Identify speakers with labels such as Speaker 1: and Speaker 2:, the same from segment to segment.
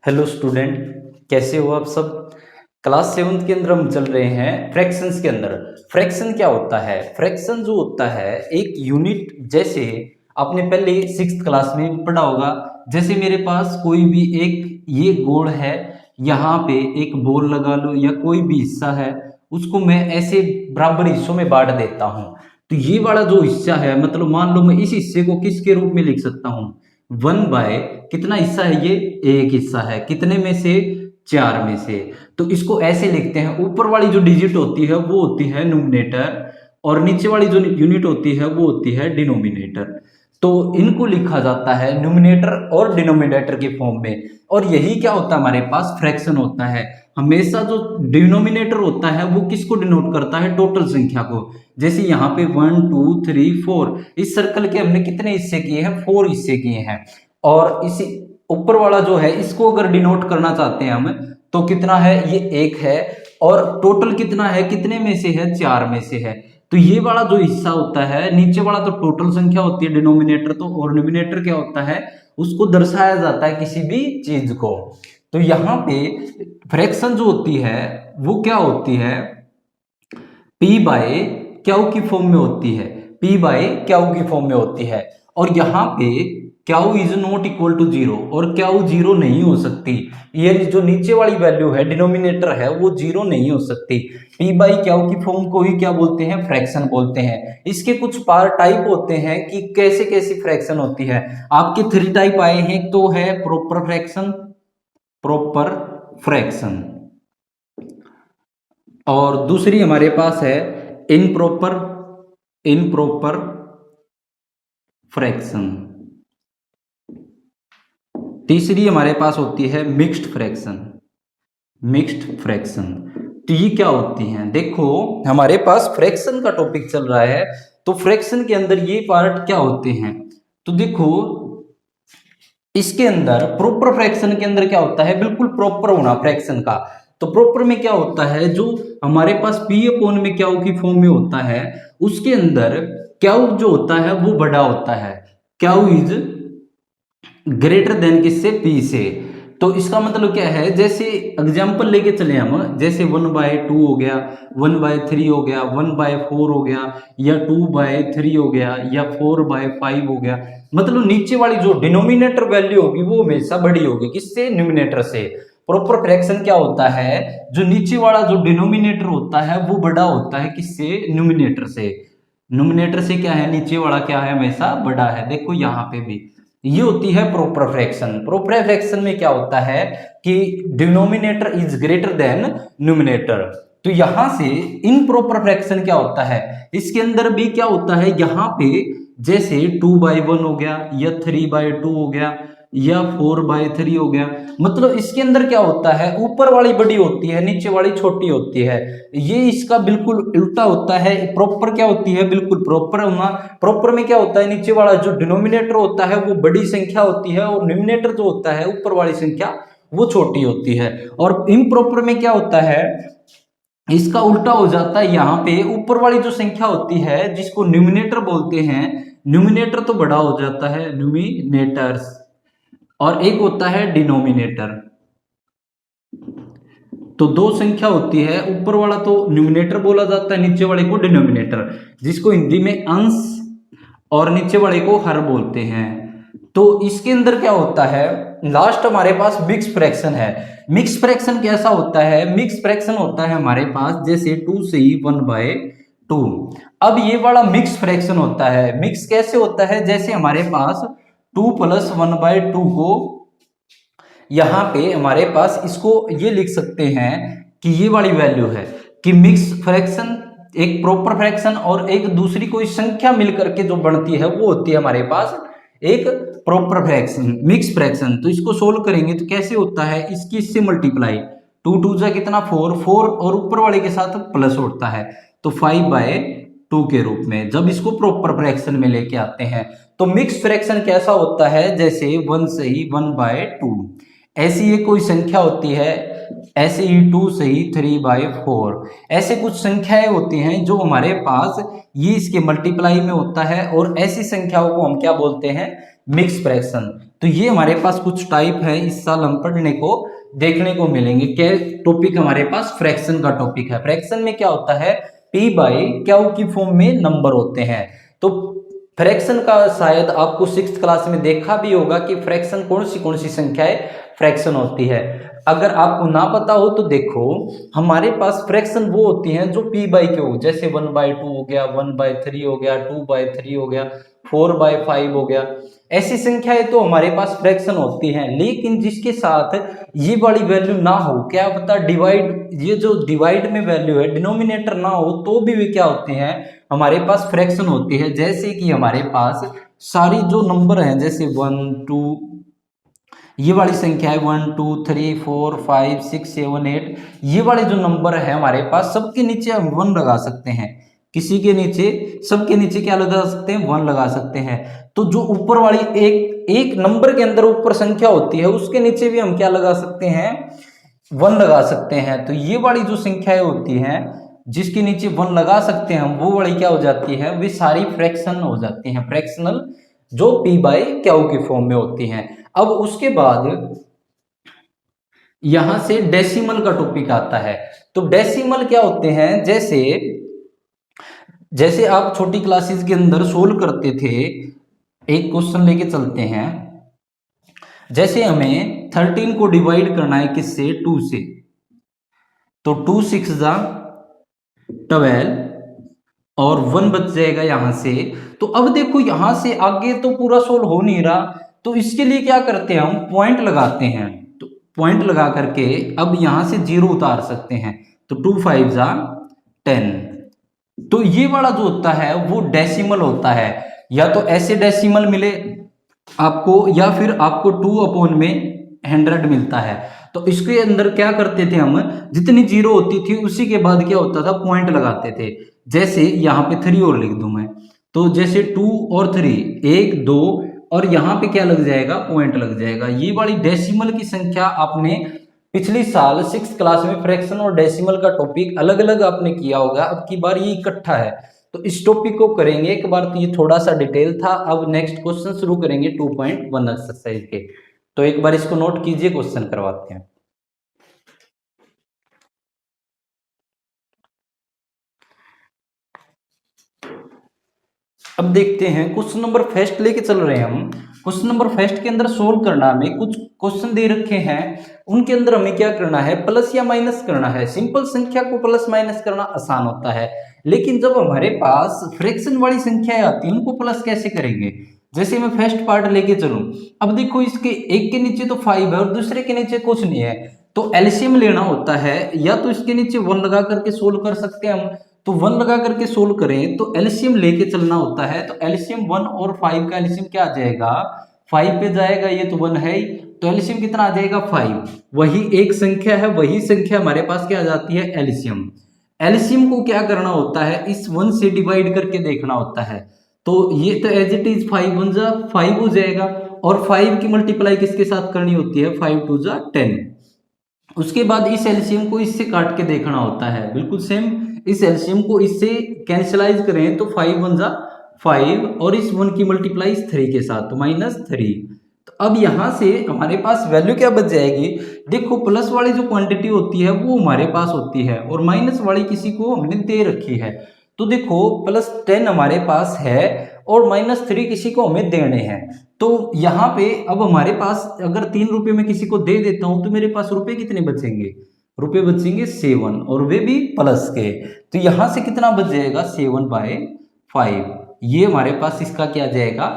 Speaker 1: Hello student, कैसे हो आप सब। क्लास 7th के अंदर हम चल रहे हैं फ्रैक्शंस के अंदर। फ्रैक्शन क्या होता है? फ्रैक्शन जो होता है एक यूनिट, जैसे आपने पहले 6th क्लास में पढ़ा होगा। जैसे मेरे पास कोई भी एक ये गोल है, यहाँ पे एक बॉल लगा लो या कोई भी हिस्सा है, उसको मैं ऐसे बराबर हिस्सों में बांट देता हूँ। तो ये वाला जो हिस्सा है, मतलब मान लो मैं इस हिस्से को किसके रूप में लिख सकता हूँ, 1/, कितना हिस्सा है ये, एक हिस्सा है, कितने में से, 4 में से। तो इसको ऐसे लिखते हैं, ऊपर वाली जो डिजिट होती है वो होती है न्यूमरेटर और नीचे वाली जो यूनिट होती है वो होती है डिनोमिनेटर। तो इनको लिखा जाता है न्यूमरेटर और डिनोमिनेटर के फॉर्म में। और यही क्या होता है, हमारे पास फ्रैक्शन होता है। हमेशा जो डिनोमिनेटर होता है वो किसको डिनोट करता है, टोटल संख्या को। जैसे यहाँ पे 1 2 3 4, इस सर्कल के हमने कितने हिस्से किए हैं, 4 हिस्से किए हैं। और इसी ऊपर वाला जो है, इसको अगर डिनोट करना चाहते हैं हम, तो कितना है, ये 1 है। और टोटल कितना है, कितने में से है, 4 में से है। तो ये वाला जो हिस्सा होता है, नीचे वाला तो टोटल संख्या होती है डिनोमिनेटर, तो और न्यूमरेटर क्या होता है, उसको दर्शाया जाता है किसी भी चीज को। तो यहाँ पे फ्रैक्शन जो होती है वो क्या होती है, पी बाय क्यू की फॉर्म में होती है। पी बाय क्यू की फॉर्म में होती है। और यहाँ पे q is not equal to 0, और क्यू 0 नहीं हो सकती। ये जो नीचे वाली वैल्यू है, डिनोमिनेटर है, वो 0 नहीं हो सकती। पी बाई क्यू की फॉर्म को ही क्या बोलते हैं, फ्रैक्शन बोलते हैं। इसके कुछ पार टाइप होते हैं कि कैसे कैसी फ्रैक्शन होती है। आपके 3 टाइप आए हैं, तो है प्रॉपर फ्रैक्शन, प्रॉपर फ्रैक्शन, और दूसरी हमारे पास है इनप्रॉपर, इनप्रॉपर फ्रैक्शन। तीसरी हमारे पास होती है मिक्स्ड फ्रैक्शन, मिक्स्ड फ्रैक्शन। तो ये क्या होती हैं, देखो हमारे पास फ्रैक्शन का टॉपिक चल रहा है, तो फ्रैक्शन के अंदर ये पार्ट क्या होते हैं। तो देखो इसके अंदर प्रॉपर फ्रैक्शन के अंदर क्या होता है, बिल्कुल प्रॉपर होना फ्रैक्शन का। तो प्रॉपर में क्या होता है, जो हमारे पास पी अपॉन में क्यू की फॉर्म में होता है, उसके अंदर क्यू जो होता है वो बड़ा होता है। क्यू इज ग्रेटर देन किससे, पी से। तो इसका मतलब क्या है, जैसे एग्जांपल लेके चले हम, जैसे 1/2 हो गया, 1/3 हो गया, 1/4 हो गया, या 2/3 हो गया, या 4/5 हो गया। मतलब नीचे वाली जो डिनोमिनेटर वैल्यू होगी वो हमेशा बड़ी होगी, किससे, न्यूमरेटर से। प्रॉपर फ्रैक्शन क्या होता है, जो नीचे वाला जो डिनोमिनेटर होता है वो बड़ा होता है, किससे, न्यूमरेटर से। न्यूमरेटर से क्या है, नीचे वाला क्या है, हमेशा बड़ा है। देखो यहाँ पे भी ये होती है प्रॉपर फ्रैक्शन। प्रॉपर फ्रैक्शन में क्या होता है कि denominator is greater than numerator. तो यहां से इनप्रॉपर फ्रैक्शन क्या होता है, इसके अंदर भी क्या होता है, यहाँ पे जैसे 2/1 हो गया, या 3/2 हो गया, या 4/3 हो गया। मतलब इसके अंदर क्या होता है, ऊपर वाली बड़ी होती है, नीचे वाली छोटी होती है। ये इसका बिल्कुल उल्टा होता है। प्रॉपर क्या होती है, बिल्कुल प्रॉपर होना। प्रॉपर में क्या होता है, नीचे वाला जो डिनोमिनेटर होता है वो बड़ी संख्या होती है, और न्यूमरेटर जो होता है, ऊपर वाली संख्या, वो छोटी होती है। और इम्प्रॉपर में क्या होता है, इसका उल्टा हो जाता है। यहाँ पे ऊपर वाली जो संख्या होती है, जिसको न्यूमरेटर बोलते हैं, न्यूमरेटर तो बड़ा हो जाता है, न्यूमिनेटर्स, और एक होता है डिनोमिनेटर। तो दो संख्या होती है, ऊपर वाला तो न्यूमरेटर बोला जाता है, नीचे वाले को डिनोमिनेटर, जिसको हिंदी में अंश और नीचे वाले को हर बोलते हैं। तो इसके अंदर क्या होता है, लास्ट हमारे पास मिक्स फ्रैक्शन है। मिक्स फ्रैक्शन कैसा होता है, मिक्स फ्रैक्शन होता है हमारे पास जैसे 2 से 1/2। अब ये वाला मिक्स फ्रैक्शन होता है। मिक्स कैसे होता है, जैसे हमारे पास 2 + 1/2 को, यहाँ पे हमारे पास इसको ये लिख सकते हैं कि ये वाली वैल्यू है कि मिक्स फ्रैक्शन, एक प्रॉपर फ्रैक्शन और एक दूसरी कोई संख्या मिलकर के जो बनती है वो होती है हमारे पास एक प्रॉपर फ्रैक्शन, मिक्स फ्रैक्शन। तो इसको सोल्व करेंगे तो कैसे होता है, इसकी इससे मल्टीप्लाई, 2 2 जा कितना, 4 4, और ऊपर वाले के साथ प्लस होता है, तो 5/2 के रूप में जब इसको प्रॉपर फ्रैक्शन में लेके आते हैं। तो मिक्स फ्रैक्शन कैसा होता है, जैसे 1 से ही 1/2, ऐसी ये कोई संख्या होती है, ऐसे ही 2 से ही 3/4, ऐसे कुछ संख्याएं होती हैं जो हमारे पास ये इसके मल्टीप्लाई में होता है। और ऐसी संख्याओं को हम क्या बोलते हैं, मिक्स फ्रैक्शन। तो ये हमारे पास कुछ टाइप है, इस साल हम पढ़ने को देखने को मिलेंगे। क्या टॉपिक हमारे पास फ्रैक्शन का टॉपिक है। फ्रैक्शन में क्या होता है, पी बाई क्यू की फॉर्म में नंबर होते हैं। तो फ्रैक्शन का शायद आपको 6th क्लास में देखा भी होगा कि फ्रैक्शन कौन सी संख्याएं फ्रैक्शन होती है। अगर आपको ना पता हो तो देखो, हमारे पास फ्रैक्शन वो होती हैं जो पी बाई क्यू, जैसे 1/2 हो गया, 1/3 हो गया, 2/3 हो गया, 4/5 हो गया, ऐसी संख्याएं तो हमारे पास फ्रैक्शन होती हैं। लेकिन जिसके साथ ये वाली वैल्यू ना हो, क्या पता डिवाइड, ये जो डिवाइड में वैल्यू है डिनोमिनेटर ना हो, तो भी वे क्या होते हैं, हमारे पास फ्रैक्शन होती है। जैसे कि हमारे पास सारी जो नंबर हैं, जैसे 1 2, ये वाली संख्या है 1 2 3 4 5 6 7 8, ये वाले जो नंबर है हमारे पास, सबके नीचे हम 1 लगा सकते हैं। किसी के नीचे, सबके नीचे क्या लगा सकते हैं, 1 लगा सकते हैं। तो जो ऊपर वाली एक एक नंबर के अंदर ऊपर संख्या होती है, उसके नीचे भी हम क्या लगा सकते हैं, 1 लगा सकते हैं। तो ये वाली जो संख्याएं होती हैं जिसके नीचे 1 लगा सकते हैं हम, वो वाली क्या हो जाती है, वे सारी फ्रैक्शन हो जाती हैं, फ्रैक्शनल, जो पी बाई क्यू की फॉर्म में होती हैं। अब उसके बाद यहां से डेसिमल का टॉपिक आता है। तो डेसिमल क्या होते हैं, जैसे जैसे आप छोटी क्लासेस के अंदर सोल्व करते थे, एक क्वेश्चन लेके चलते हैं। जैसे हमें 13 को डिवाइड करना है किससे, 2 से, तो 2 6 12 और 1 बच जाएगा यहां से। तो अब देखो यहां से आगे तो पूरा सोल्व हो नहीं रहा, तो इसके लिए क्या करते हैं, हम पॉइंट लगाते हैं। तो पॉइंट लगा करके अब यहां से 0 उतार सकते हैं। तो 2 5 10। तो ये वाला जो होता है वो डेसिमल होता है। या तो ऐसे डेसिमल मिले आपको, या फिर आपको 2/100 मिलता है। तो इसके अंदर क्या करते थे हम, जितनी 0 होती थी उसी के बाद क्या होता था, पॉइंट लगाते थे। जैसे यहाँ पे 3 और लिख दूं मैं, तो जैसे 2 और 3, 1 2, और यहाँ पे क्या लग जाएगा, पॉइंट लग जाएगा। ये वाली डेसिमल की संख्या आपने पिछली साल 6th क्लास में फ्रैक्शन और डेसिमल का टॉपिक अलग अलग आपने किया होगा, अब की बार ये इकट्ठा है। तो इस टॉपिक को करेंगे एक बार, तो ये थोड़ा सा डिटेल था। अब नेक्स्ट क्वेश्चन शुरू करेंगे 2.1 एक्सरसाइज के। तो एक बार इसको नोट कीजिए, क्वेश्चन करवाते हैं। अब देखते हैं क्वेश्चन नंबर फर्स्ट लेके चल रहे हैं हम। क्वेश्चन नंबर फर्स्ट के अंदर सोल्व करना, हमें कुछ क्वेश्चन दे रखे हैं, उनके अंदर हमें क्या करना है, प्लस या माइनस करना है। सिंपल संख्या को प्लस माइनस करना आसान होता है, लेकिन जब हमारे पास फ्रैक्शन वाली संख्याएं आती हैं उनको प्लस कैसे करेंगे। जैसे मैं फर्स्ट पार्ट लेके चलूं, अब देखो इसके एक के नीचे तो 5 है और दूसरे के नीचे कुछ नहीं है, तो एलसीएम लेना होता है। या तो इसके नीचे 1 लगा करके सोल्व कर सकते हैं हम, तो 1 लगा करके सोल्व करें तो एलसीएम लेके चलना होता है। तो एलसीएम 1 और 5 का एलसीएम क्या आ जाएगा, 5 पे जाएगा, ये तो 1 है ही, तो एलसीएम कितना आ जाएगा, 5। वही एक संख्या है, वही संख्या हमारे पास क्या आ जाती है, एलसीएम। एलसीएम को क्या करना होता है, इस 1 से डिवाइड करके देखना होता है। तो ये तो एज इट इज 5 1 जा 5 हो जाएगा, और 5 की मल्टीप्लाई किसके साथ करनी होती है, 5 2 जा 10। उसके बाद इस एलसीएम को इससे काट के देखना होता है, बिल्कुल सेम। इस एलसीएम को इससे कैंसिलाइज करें तो 5 1 जा 5, और इस 1 की मल्टीप्लाई इस 3 के साथ, तो -3। तो अब यहां से हमारे पास वैल्यू क्या बच जाएगी, देखो प्लस वाली जो क्वांटिटी होती है वो हमारे पास होती है, और माइनस वाली किसी को हमने दे रखी है। तो देखो +10 हमारे पास है और -3 किसी को हमें देने हैं। तो यहाँ पे अब हमारे पास अगर 3 रुपए में किसी को दे देता हूं तो मेरे पास रुपए कितने बचेंगे, रुपए बचेंगे 7, और वे भी प्लस के। तो यहां से कितना बच जाएगा, 7/5। ये हमारे पास इसका क्या जाएगा,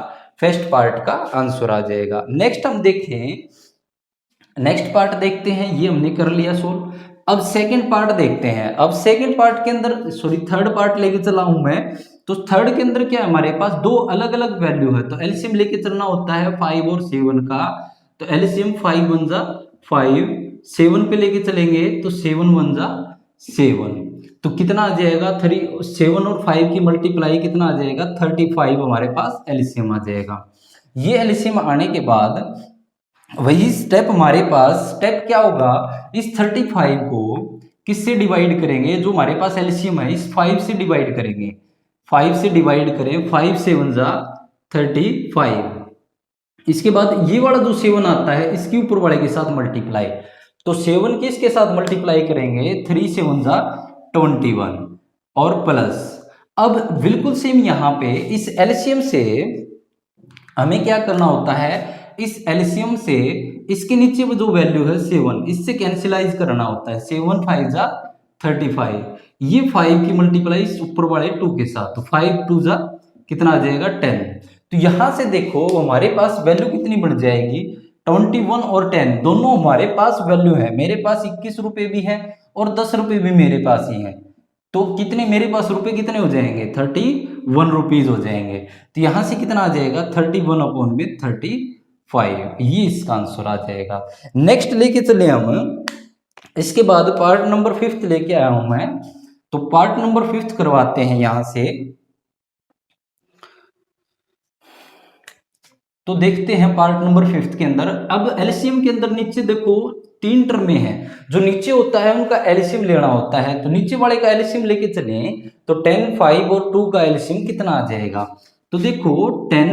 Speaker 1: फर्स्ट पार्ट का आंसर आ जाएगा। नेक्स्ट हम देखें, नेक्स्ट पार्ट देखते हैं, ये हमने कर लिया सोल्व। अब सेकंड पार्ट देखते हैं। अब सेकंड पार्ट के अंदर, सॉरी थर्ड पार्ट लेके चला हूं मैं, तो थर्ड के अंदर क्या है, हमारे पास दो अलग अलग वैल्यू है, तो एलसीएम लेके चलना होता है 5 और 7 का। तो एलसीएम 5 1 जा 5, 7 पे लेके चलेंगे तो 7 1 जा 7, तो कितना आ जाएगा, 7 और 5 की मल्टीप्लाई कितना आ जाएगा, 35 हमारे पास एलसीएम आ जाएगा। ये एलसीएम आने के बाद वही स्टेप हमारे पास, स्टेप क्या होगा, इस 35 को किससे डिवाइड करेंगे, जो हमारे पास एलसीएम है इस 5 से डिवाइड करेंगे। 5 से डिवाइड करें, 5 7 जा 35, इसके बाद ये वाला जो 7 आता है इसके ऊपर वाले के साथ मल्टीप्लाई, तो 7 किसके साथ मल्टीप्लाई करेंगे, 3 7 जा 21 और प्लस। अब बिल्कुल सेम यहाँ पे इस एलसीएम से हमें क्या करना होता है, इस एलसीएम से इसके नीचे वो जो वैल्यू है 7 इससे कैंसिलाइज करना होता है। 7 5 जा 35, ये 5 की मल्टीप्लाई ऊपर वाले 2 के साथ, तो 5 2 जा कितना आ जाएगा 10। तो यहां से देखो हमारे पास वैल्यू कितनी बन जाएगी, 21 और 10 दोनों हमारे पास वैल्यू है। मेरे पास 21 रुपए भी है और 10 रुपए भी मेरे पास ही है, तो कितने मेरे पास रुपए कितने हो जाएंगे, 31 रुपीज हो जाएंगे। तो यहां से कितना आ जाएगा 31 अपॉन में 35, ये इसका आंसर आ जाएगा। नेक्स्ट लेके चले हम, इसके बाद पार्ट नंबर 5 लेके आया हूं मैं, तो पार्ट नंबर 5 करवाते हैं यहां से। तो देखते हैं पार्ट नंबर 5 के अंदर, अब एलसीएम के अंदर नीचे देखो 3 टर्में हैं, जो नीचे होता है उनका एलसीएम लेना होता है। तो नीचे वाले का एलसीएम लेके चले तो 10 5 और 2 का एलसीएम कितना आ जाएगा, तो देखो 10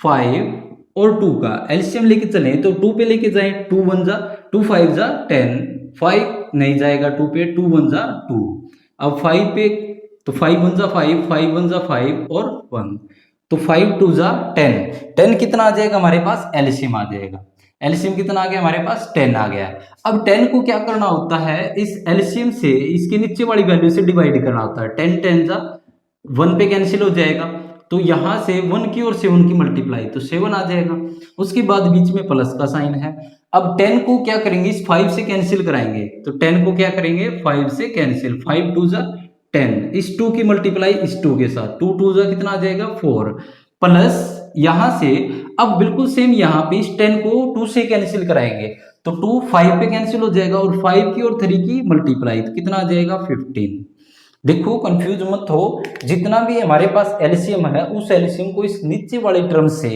Speaker 1: 5 और 2 का एलसीएम लेके चले तो 2 पे लेके जाए, 2 1 जा 2 5 जा 10, 5 नहीं जाएगा 2 पे, 2 1 जा 2, अब 5 पे तो 5 1 जा 5, 5 1 जा 5 और 1, तो 5 2 जा 10, 10 कितना आ जाएगा हमारे पास, एलसीएम आ जाएगा। एलसीएम कितना आ गया हमारे पास, 10 आ गया। अब 10 को क्या करना होता है, इस एलसीएम से इसके नीचे वाली वैल्यू से डिवाइड करना होता है। 10 10 जा 1 पे कैंसिल हो जाएगा, तो यहां से 1 की और 7 की मल्टीप्लाई, तो 7 आ जाएगा। उसके बाद बीच में प्लस का साइन है। अब 10 को क्या करेंगे, इस 5 से कैंसिल कराएंगे, तो 10 को क्या करेंगे 5 से कैंसिल, 5 2 जा 10, इस 2 की मल्टीप्लाई इस 2 के साथ, 2 2 जा कितना आ जाएगा 4, प्लस यहां से अब बिल्कुल सेम यहां पे इस 10 को 2 से कैंसिल कराएंगे, तो 2 5 पे कैंसिल हो जाएगा और 5 की और 3 की मल्टीप्लाई, तो कितना आ जाएगा 15। देखो कंफ्यूज मत हो, जितना भी हमारे पास एलसीएम है उस एलसीएम को इस नीचे वाले टर्म से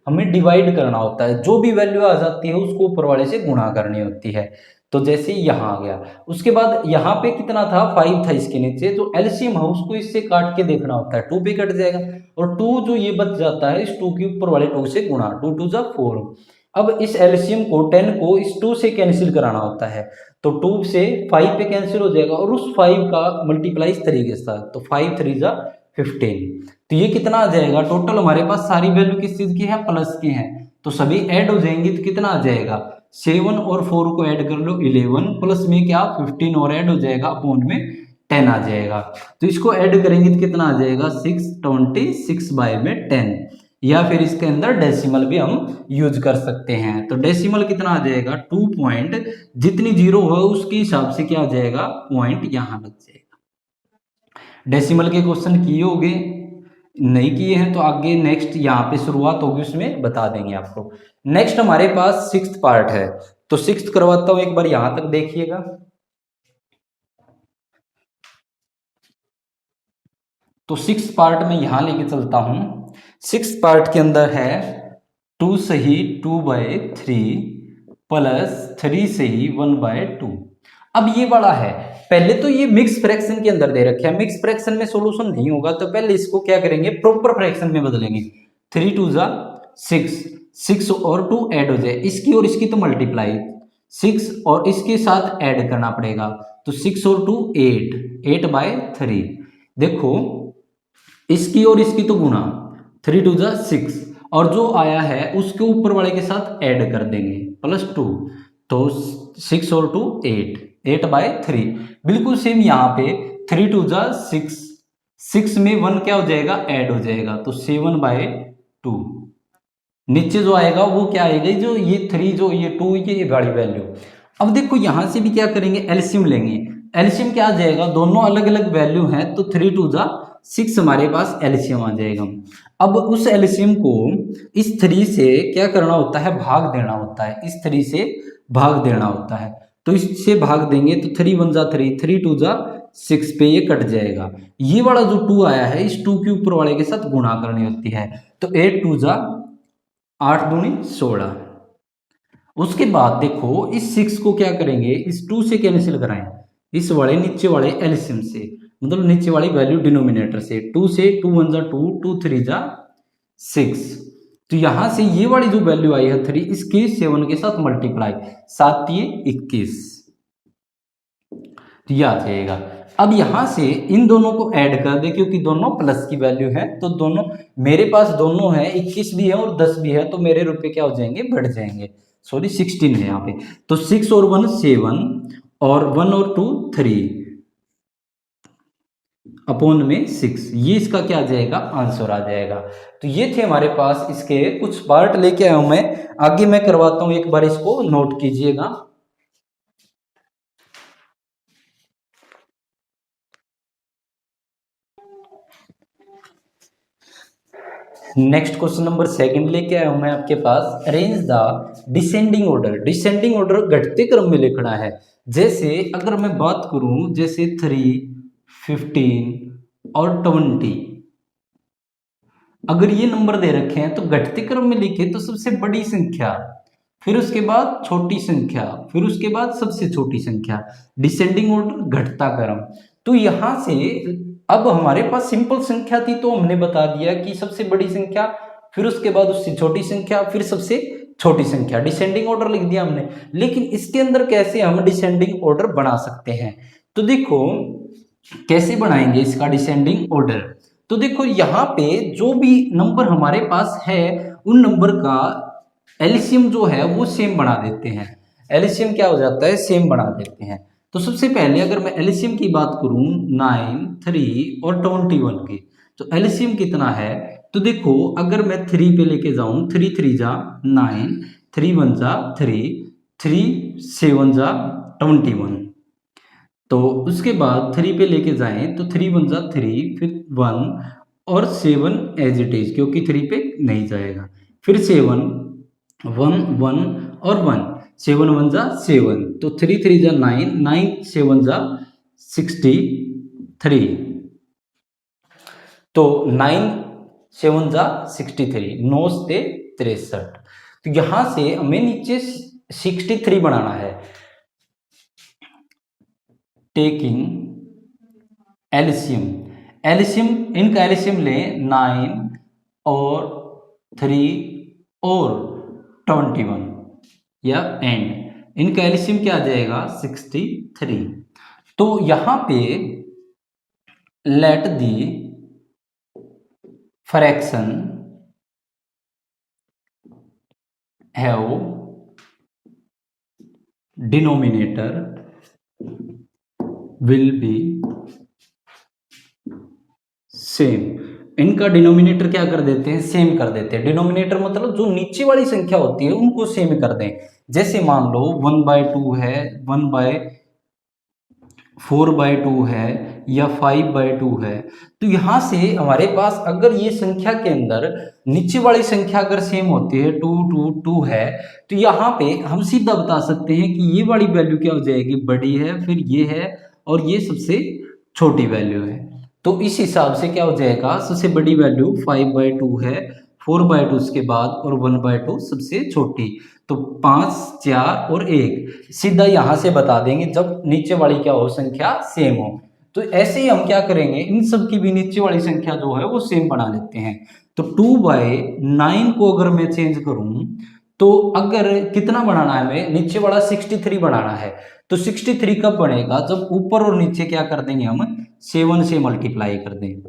Speaker 1: हमें डिवाइड करना होता है। जो भी वैल्यू आ जाती है उसको ऊपर वाले से गुणा करनी होती है। तो जैसे यहाँ आ गया, उसके बाद यहाँ पे कितना था 5 था इसके नीचे, जो एलसीएम है उसको इससे काट के देखना होता है, 2 पे कट जाएगा और 2 जो ये बच जाता है इस 2 के ऊपर वाले 2 से गुणा, 2 2 जा 4। अब इस एलसीएम को 10 को इस 2 से कैंसिल कराना होता है, तो 2 से 5 पे कैंसिल हो जाएगा और उस 5 का मल्टीप्लाई इस तरीके से, तो 5 3 जा 15। तो ये कितना आ जाएगा, टोटल हमारे पास सारी वैल्यू किस चीज की है, प्लस की है, तो सभी ऐड हो जाएंगी, तो कितना आ जाएगा 7 और 4 को ऐड कर लो 11, प्लस में क्या 15 और ऐड हो जाएगा, अपॉन में 10 आ जाएगा। तो इसको ऐड करेंगे तो कितना आ जाएगा 626 बाय में 10, या फिर इसके अंदर डेसिमल भी हम यूज कर सकते हैं। तो डेसिमल कितना आ जाएगा 2 पॉइंट, जितनी जीरो हो उसके हिसाब से क्या आ जाएगा पॉइंट यहां लग जाएगा। डेसिमल के क्वेश्चन किए होंगे, नहीं किए हैं तो आगे नेक्स्ट यहाँ पे शुरुआत होगी उसमें बता देंगे आपको। नेक्स्ट हमारे पास 6th पार्ट है, तो 6th करवाता हूं, एक बार यहां तक देखिएगा। तो 6th पार्ट में यहां लेके चलता हूं। 6th पार्ट के अंदर है 2 सही 2/3 प्लस 3 सही 1/2। अब ये वाला है, पहले तो ये मिक्स फ्रैक्शन के अंदर दे रखे हैं, मिक्स फ्रैक्शन में सॉल्यूशन नहीं होगा, तो पहले इसको क्या करेंगे प्रॉपर फ्रैक्शन में बदलेंगे। 3 2 जा 6, 6 और 2 ऐड हो जाए, इसकी और इसकी तो मल्टीप्लाई, 6 और इसके साथ ऐड करना पड़ेगा, तो 6 और 2 8, 8/3। देखो इसकी और इसकी तो गुणा, 3 2 जा 6, और जो आया है उसके ऊपर वाले के साथ ऐड कर देंगे +2, तो 6 और 2 8, 8/3। बिल्कुल सेम यहाँ पे 3 2 जा 6, 6 में 1 क्या हो जाएगा ऐड हो जाएगा, तो 7/2। नीचे जो आएगा वो क्या आएगा, जो ये 3 जो ये 2 ये बड़ी वैल्यू। अब देखो यहां से भी क्या करेंगे एलसीएम लेंगे, एलसीएम क्या आ जाएगा, दोनों अलग अलग वैल्यू है, तो 3 2 जा 6 हमारे पास एलसीएम आ जाएगा। अब उस एलसीएम को इस 3 से क्या करना होता है भाग देना होता है, इस 3 से भाग देना होता है, तो इससे भाग देंगे तो 3 1 जा 3, 3 2 जा 6 पे ये कट जाएगा। ये वाला जो 2 आया है इस 2 के ऊपर वाले के साथ गुणा करनी होती है, तो 8 2 जा 8 दूनी 16। उसके बाद देखो इस 6 को क्या करेंगे इस 2 से कैंसिल कराएं, इस वाले नीचे वाले एलसीएम से, मतलब नीचे वाली वैल्यू डिनोमिनेटर से, 2 से 2 1 जा 2, 2 3 जा 6, तो यहां से ये वाली जो वैल्यू आई है 3, इसके 7 के साथ मल्टीप्लाई, 7 ये 21, तो ये आ जाएगा। अब यहां से इन दोनों को ऐड कर दे, क्योंकि दोनों प्लस की वैल्यू है, तो दोनों मेरे पास दोनों है, 21 भी है और 10 भी है, तो मेरे रुपए क्या हो जाएंगे, बढ़ जाएंगे। सॉरी 16 है यहाँ पे, तो 6 और 1 7, और 1 और 2 3 अपॉन में 6, ये इसका क्या आ जाएगा, आंसर आ जाएगा। तो ये थे हमारे पास इसके कुछ पार्ट लेके आया हूं मैं, आगे मैं करवाता हूं, एक बार इसको नोट कीजिएगा। नेक्स्ट क्वेश्चन नंबर 2 लेके आया हूं मैं आपके पास, arrange the descending order. Descending order घटते क्रम में लिखना है। जैसे अगर मैं बात करूं, जैसे 3, 15 और 20, अगर ये नंबर दे रखे हैं तो घटते क्रम में लिखे तो सबसे बड़ी संख्या, फिर उसके बाद छोटी संख्या, फिर उसके बाद सबसे छोटी संख्या, डिसेंडिंग ऑर्डर घटता क्रम। तो यहां से अब हमारे पास सिंपल संख्या थी, तो हमने बता दिया कि सबसे बड़ी संख्या, फिर उसके बाद उससे छोटी संख्या, फिर सबसे छोटी संख्या, डिसेंडिंग ऑर्डर लिख दिया हमने। लेकिन इसके अंदर कैसे हम डिसेंडिंग ऑर्डर बना सकते हैं, तो देखो कैसे बनाएंगे इसका डिसेंडिंग ऑर्डर। तो देखो यहाँ पे जो भी नंबर हमारे पास है, उन नंबर का एलसीएम जो है वो सेम बना देते हैं। एलसीएम क्या हो जाता है, सेम बना देते हैं। तो सबसे पहले अगर मैं एलसीएम की बात करूं, 9, 3 और 21 की, तो एलसीएम कितना है, तो देखो अगर मैं 3 पे लेके जाऊं, 3 3 जा 9, 3 1 जा 3, 3 7 जा 21, तो उसके बाद 3 पे लेके जाएं तो 3 1 जा 3, फिर 1 और 7 एज इट इज, क्योंकि 3 पे नहीं जाएगा, फिर 7 1 1 और 1, 7 1 जा 7, तो 3 3 जा 9, 9 7 जा 63, तो 9 7 जा 63, 9 से 63। तो यहां से हमें नीचे 63 बनाना है। टेकिंग एलसीएम, एलसीएम इनका एलसीएम लें, 9 और 3 और 21 या एंड, इनका एलसीएम क्या आ जाएगा, 63। तो यहां पे let the fraction have denominator will be same. इनका डिनोमिनेटर क्या कर देते हैं, सेम कर देते हैं। डिनोमिनेटर मतलब जो नीचे वाली संख्या होती है उनको सेम कर दें। जैसे मान लो 1/2 है, 1/4/2 है, या 5/2 है, तो यहां से हमारे पास अगर ये संख्या के अंदर नीचे वाली संख्या अगर सेम होती है, 2 2 2 है, तो यहाँ पे हम सीधा बता सकते हैं कि ये वाली वैल्यू क्या हो जाएगी, बड़ी है, फिर ये है, और ये सबसे छोटी वैल्यू है। तो इस हिसाब से क्या हो जाएगा, सबसे बड़ी वैल्यू 5/2 है, 4/2 उसके बाद, और 1/2 सबसे छोटी। तो 5 4 और 1 सीधा यहां से बता देंगे जब नीचे वाली क्या हो, संख्या सेम हो। तो ऐसे ही हम क्या करेंगे, इन सब की भी नीचे वाली संख्या जो है वो सेम बना लेते हैं। तो 2/9 को अगर मैं चेंज करूं, तो अगर कितना बनाना है, हमें नीचे वाला 63 बनाना है, तो 63 कब बनेगा, जब ऊपर और नीचे क्या कर देंगे, हम 7 से मल्टीप्लाई कर दें।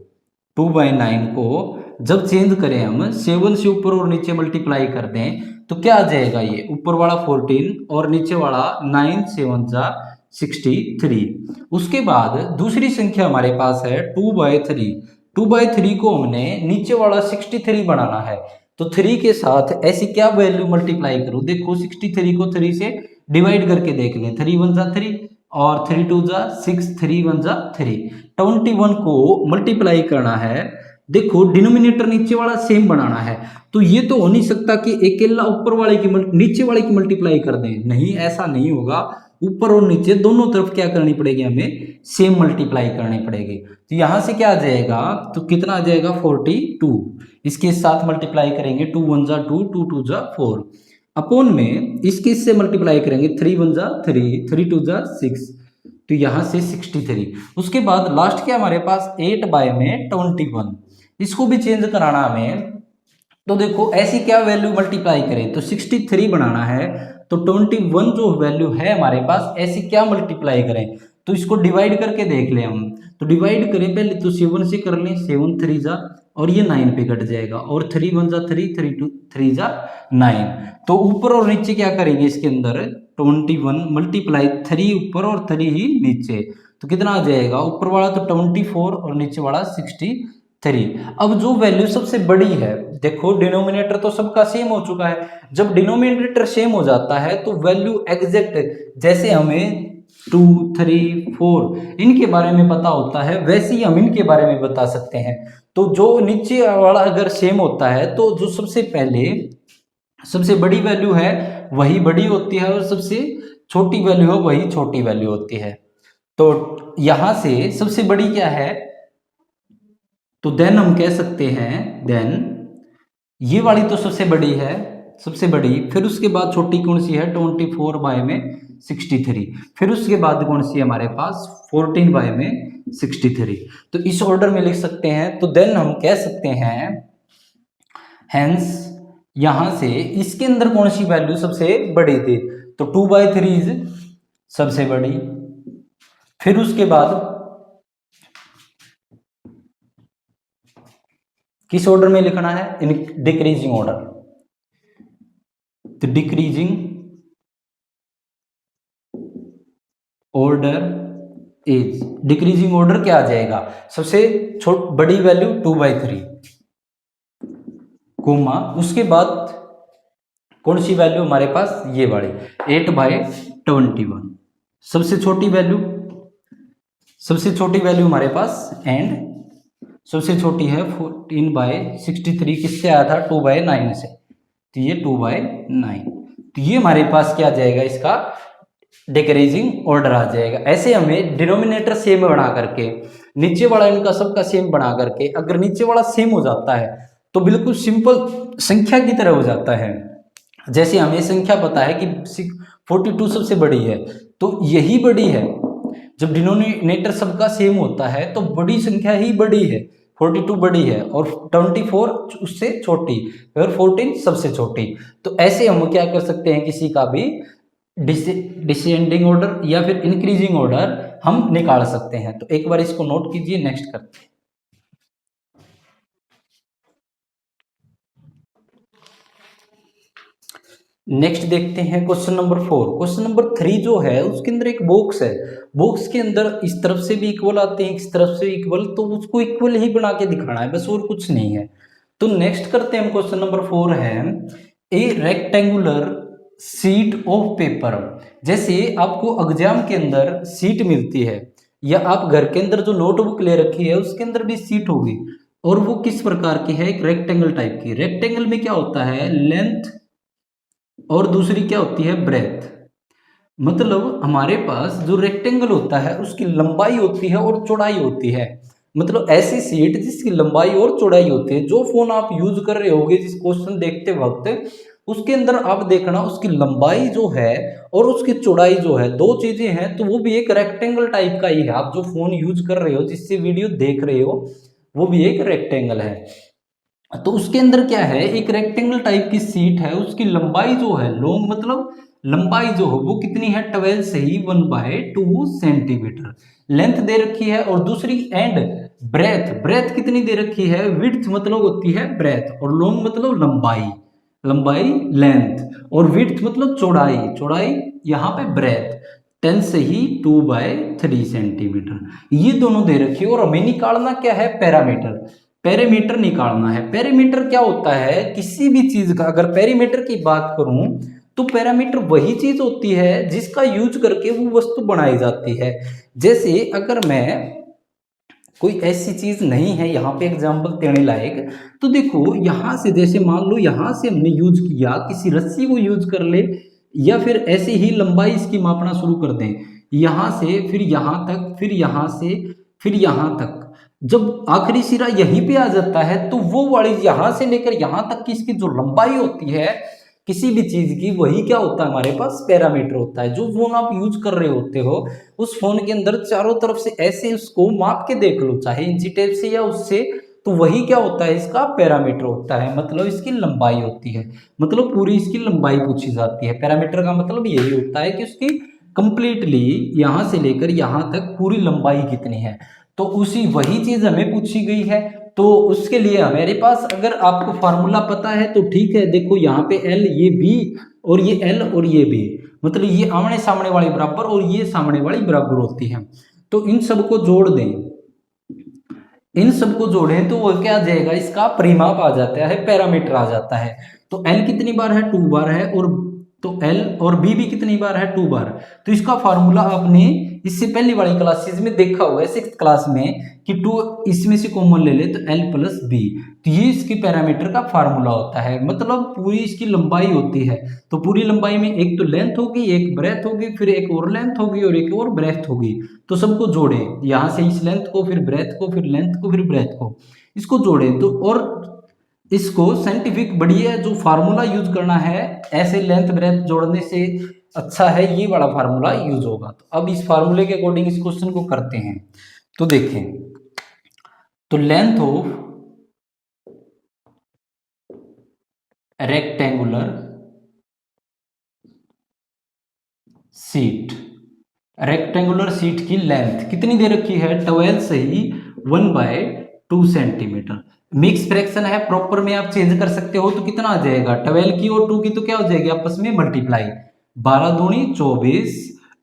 Speaker 1: 2/9 को जब चेंज करें हम, 7 से ऊपर और नीचे मल्टीप्लाई कर दें, तो क्या आ जाएगा, ये ऊपर वाला 14 और नीचे वाला 9 7 जा 63। उसके बाद दूसरी संख्या हमारे पास है 2/3। 2/3 को हमने नीचे वाला 63 बनाना है, तो 3 के साथ ऐसी क्या वैल्यू मल्टीप्लाई करूं, देखो 63 को 3 से डिवाइड करके देख लें, 3 1 जा 3 और 3 2 जा 6, 3 1 जा 3। 21 को मल्टीप्लाई करना है, देखो डिनोमिनेटर नीचे वाला सेम बनाना है, तो ये तो हो नहीं सकता कि अकेला ऊपर वाले की नीचे वाले की मल्टीप्लाई कर दें, नहीं ऐसा नहीं होगा। ऊपर और नीचे दोनों तरफ क्या करनी पड़ेगी, हमें सेम मल्टीप्लाई करनी पड़ेगी। तो यहां से क्या आ जाएगा, तो कितना आ जाएगा 42, इसके साथ मल्टीप्लाई करेंगे, 2 1 जा 2, 2 2 जा 4, अपॉन में इसके इससे मल्टीप्लाई करेंगे, 3 1 जा 3, 3 2 जा 6, तो यहां से 63। उसके बाद लास्ट क्या हमारे पास 8/21, इसको भी चेंज कराना हमें, तो देखो ऐसी क्या वैल्यू मल्टीप्लाई करें, तो 63 बनाना है तो 21 जो वैल्यू है हमारे पास ऐसी क्या मल्टीप्लाई करें, तो इसको डिवाइड करके देख लें हम। तो डिवाइड करें पहले तो 7 से कर लें, 7 3 जा और ये 9 पे कट जाएगा और 3 1 जा 3, 3 2 3 जा 9। तो ऊपर और नीचे क्या करेंगे इसके अंदर 21 मल्टीप्लाई 3 ऊपर और 3 ही नीचे, तो कितना आ जाएगा, ऊपर वाला तो 24 और नीचे वाला 63। अब जो वैल्यू सबसे बड़ी है, देखो डिनोमिनेटर तो सबका सेम हो चुका है, जब डिनोमिनेटर सेम हो जाता है तो वैल्यू एग्जैक्ट, जैसे हमें 2 3 4 इनके बारे में पता होता है वैसे ही हम इनके बारे में बता सकते हैं। तो जो नीचे वाला अगर सेम होता है तो जो सबसे पहले सबसे बड़ी वैल्यू है वही बड़ी होती है और सबसे छोटी वैल्यू है वही छोटी वैल्यू होती है। तो यहां से सबसे बड़ी क्या है, तो देन हम कह सकते हैं देन ये वाली तो सबसे बड़ी है, सबसे बड़ी, फिर उसके बाद छोटी कौन सी है 24 बाय में 63, फिर उसके बाद कौन सी है हमारे पास 14 बाय में 63। तो इस ऑर्डर में लिख सकते हैं। तो देन हम कह सकते हैं हेंस यहां से इसके अंदर कौन सी वैल्यू सबसे बड़ी थी, तो 2/3 सबसे बड़ी, फिर उसके बाद किस ऑर्डर में लिखना है, इन डिक्रीजिंग ऑर्डर। तो decreasing order is, decreasing order क्या आ जाएगा, सबसे बड़ी वैल्यू 2/3 कोमा, उसके बाद कौन सी वैल्यू हमारे पास ये वाली 8/21 सबसे छोटी वैल्यू, सबसे छोटी वैल्यू हमारे पास, एंड सबसे छोटी है 14/63 किससे आया था 2/9 से, तो ये 2/9। तो ये हमारे पास क्या आ जाएगा, इसका डिक्रीजिंग ऑर्डर आ जाएगा। ऐसे हमें डिनोमिनेटर सेम बना करके नीचे वाला इनका सबका सेम बना करके, अगर नीचे वाला सेम हो जाता है तो बिल्कुल सिंपल संख्या की तरह हो जाता है। जैसे हमें संख्या पता है कि 42 सबसे बड़ी है, तो यही बड़ी है, जब डिनोमिनेटर सबका सेम होता है तो बड़ी संख्या ही बड़ी है, 42 बड़ी है और 24 उससे छोटी और 14 सबसे छोटी। तो ऐसे हम क्या कर सकते हैं, किसी का भी डिसेंडिंग ऑर्डर या फिर इंक्रीजिंग ऑर्डर हम निकाल सकते हैं। तो एक बार इसको नोट कीजिए, नेक्स्ट करते हैं। नेक्स्ट देखते हैं क्वेश्चन नंबर 4। क्वेश्चन नंबर 3 जो है उसके अंदर एक बॉक्स है, बॉक्स के अंदर इस तरफ से भी इक्वल आते हैं इस तरफ से इक्वल, तो उसको इक्वल ही बना के दिखाना है बस, और कुछ नहीं है। तो नेक्स्ट करते हैं हम, क्वेश्चन नंबर 4 है ए रेक्टेंगुलर शीट ऑफ पेपर। जैसे आपको एग्जाम के अंदर सीट मिलती है या आप घर के अंदर जो नोटबुक ले रखी है उसके अंदर भी सीट होगी, और वो किस प्रकार की है, एक रेक्टेंगल टाइप की। रेक्टेंगल में क्या होता है, लेंथ और दूसरी क्या होती है, ब्रेथ। मतलब हमारे पास जो रेक्टेंगल होता है उसकी लंबाई होती है और चौड़ाई होती है, मतलब ऐसी सीट जिसकी लंबाई और चौड़ाई होती है। जो फोन आप यूज कर रहे होगे जिस क्वेश्चन देखते वक्त, उसके अंदर आप देखना उसकी लंबाई जो है और उसकी चौड़ाई जो है, दो चीजें हैं, तो वो भी एक रेक्टेंगल टाइप का ही है। आप जो फोन यूज कर रहे हो, जिससे वीडियो देख रहे हो, वो भी एक रेक्टेंगल है। तो उसके अंदर क्या है, एक रेक्टेंगल टाइप की सीट है, उसकी लंबाई जो है, लॉन्ग मतलब लंबाई जो है वो कितनी है, 12 से ही 1/2 सेंटीमीटर लेंथ दे रखी है। और दूसरी एंड ब्रेथ, ब्रेथ कितनी दे रखी है, विड्थ मतलब होती है ब्रेथ, और लॉन्ग मतलब लंबाई, लंबाई लेंथ, और विड्थ मतलब चौड़ाई, चौड़ाई यहाँ पे ब्रेथ, 10 से ही 2/3 सेंटीमीटर, ये दोनों दे रखी है। और हमें निकालना क्या है, पैरामीटर, पेरीमीटर निकालना है। पेरीमीटर क्या होता है, किसी भी चीज का अगर पेरीमीटर की बात करूं तो पैरामीटर वही चीज होती है जिसका यूज करके वो वस्तु बनाई जाती है। जैसे अगर मैं कोई ऐसी चीज नहीं है यहाँ पे एग्जांपल देने लायक, तो देखो यहां से, जैसे मान लो यहां से हमने यूज किया, किसी रस्सी को यूज कर ले या फिर ऐसे ही लंबाई इसकी मापना शुरू कर दें, यहां से फिर यहां तक, फिर यहां से फिर यहां तक, जब आखिरी सिरा यहीं पे आ जाता है तो वो वाली यहां से लेकर यहां तक की इसकी जो लंबाई होती है किसी भी चीज की, वही क्या होता है, हमारे पास पैरामीटर होता है। जो फोन आप यूज कर रहे होते हो उस फोन के अंदर चारों तरफ से ऐसे उसको माप के देख लो, चाहे इंची टेप से या उससे तो वही क्या होता है, इसका पैरामीटर होता है, मतलब इसकी लंबाई होती है, मतलब पूरी इसकी लंबाई पूछी जाती है। पैरामीटर का मतलब यही होता है कि उसकी कंप्लीटली यहां से लेकर यहां तक पूरी लंबाई कितनी है, तो उसी वही चीज हमें पूछी गई है। तो उसके लिए हमारे पास अगर आपको फार्मूला पता है तो ठीक है, देखो यहाँ पे एल ये बी और ये एल और ये बी, मतलब ये आमने सामने वाली बराबर और ये सामने वाली बराबर होती है। तो इन सबको जोड़ दें, इन सबको जोड़ें तो वो क्या आ जाएगा, इसका परिमाप आ जाता है, पैरामीटर आ जाता है। तो एल कितनी बार है, 2 बार है, और तो एल और बी भी कितनी बार है, 2 बार। तो इसका फार्मूला आपने इससे पहली वाली क्लासेस में देखा होगा, 6th क्लास में, कि 2 इसमें से कॉमन ले ले तो एल प्लस बी, तो ये इसकी पैरामीटर का फार्मूला होता है, मतलब पूरी इसकी लंबाई होती है। तो पूरी लंबाई में एक तो लेंथ होगी, एक ब्रेथ होगी, फिर एक और लेंथ होगी और एक और ब्रेथ होगी। तो सबको जोड़े, यहां से इस लेंथ को, फिर ब्रेथ को, फिर लेंथ को, फिर ब्रेथ को, इसको जोड़े तो, और इसको साइंटिफिक बढ़िया जो फार्मूला यूज करना है, ऐसे लेंथ ब्रेथ जोड़ने से अच्छा है ये वाला फार्मूला यूज होगा। तो अब इस फार्मूले के अकॉर्डिंग इस क्वेश्चन को करते हैं। तो देखें, तो length of rectangular sheet, rectangular sheet की लेंथ कितनी दे रखी है, 12 से ही 1/2 सेंटीमीटर। मिक्स फ्रैक्शन है, प्रॉपर में आप चेंज कर सकते हो, तो कितना आ जाएगा, 12 की और 2 की तो क्या हो जाएगी आपस में मल्टीप्लाई, 12 दूनी 24,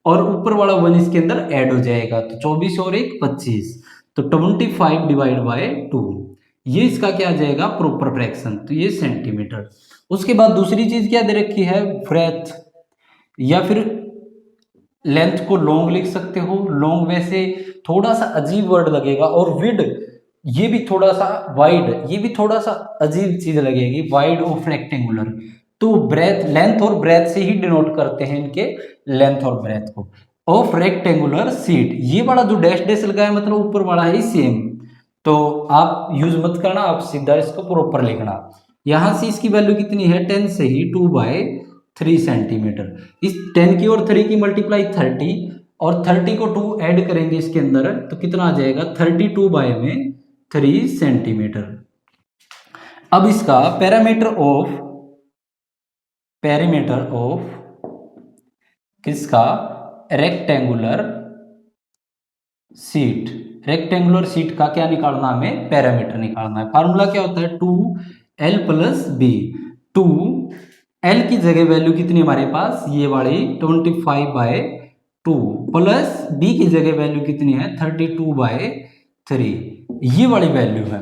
Speaker 1: और ऊपर वाला 1 इसके अंदर ऐड हो जाएगा, तो 24 और 1 25, तो 25 डिवाइड बाय 2, ये इसका क्या आ जाएगा, प्रॉपर फ्रैक्शन, तो ये सेंटीमीटर। उसके बाद दूसरी चीज क्या दे रखी है, ब्रेथ, या फिर लेंथ को लॉन्ग लिख सकते हो। लॉन्ग वैसे थोड़ा सा अजीब वर्ड लगेगा, और विड ये भी थोड़ा सा, वाइड ये भी थोड़ा सा अजीब चीज लगेगी, वाइड ऑफ रेक्टेंगुलर। तो ब्रेथ, लेंथ और ब्रेथ से ही डिनोट करते हैं इनके, लेंथ और ब्रेथ को, ऑफ रेक्टेंगुलर शीट। ये वाला जो डैश डैश लगा है मतलब ऊपर वाला है सेम, तो आप यूज मत करना, आप सीधा इसको प्रॉपर लिखना। यहां से इसकी वैल्यू कितनी है, 10 से ही 2/3 सेंटीमीटर। इस 10 की और 3 की मल्टीप्लाई 30, और 30 को 2 ऐड करेंगे इसके अंदर तो कितना आ जाएगा, 32/3 सेंटीमीटर। अब इसका पैरामीटर ऑफ किसका, रेक्टेंगुलर शीट, रेक्टेंगुलर शीट का क्या निकालना, हमें पैरामीटर निकालना है। फार्मूला क्या होता है, 2l + b। 2l की जगह वैल्यू कितनी हमारे पास, ये वाली 25/2, प्लस b की जगह वैल्यू कितनी है, 32/3, ये वाली वैल्यू है।